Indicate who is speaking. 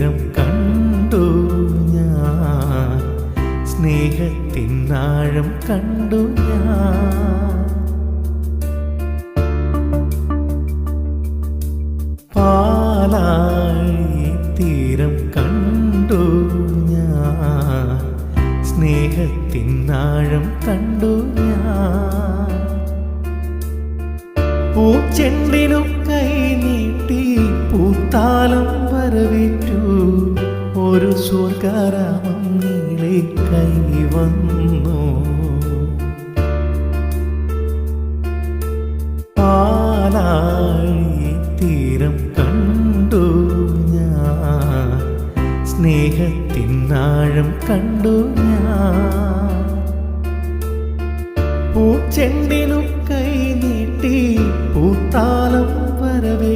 Speaker 1: തീരം കണ്ടു ഞാൻ, സ്നേഹത്തിനാഴം കണ്ടു ഞാൻ. പാലാഴി തീരം കണ്ടു ഞാൻ, സ്നേഹത്തിനാഴം കണ്ടു ഞാൻ. പൂച്ചെണ്ടിനു കൈ നീട്ടി പൂത്താലം വരവേറ്റു, ഒരു സ്വർഗാരാമം നീളെ കൈവന്നു. പാലാഴി തീരം കണ്ടു ഞാൻ, സ്നേഹത്തിനാഴം കണ്ടു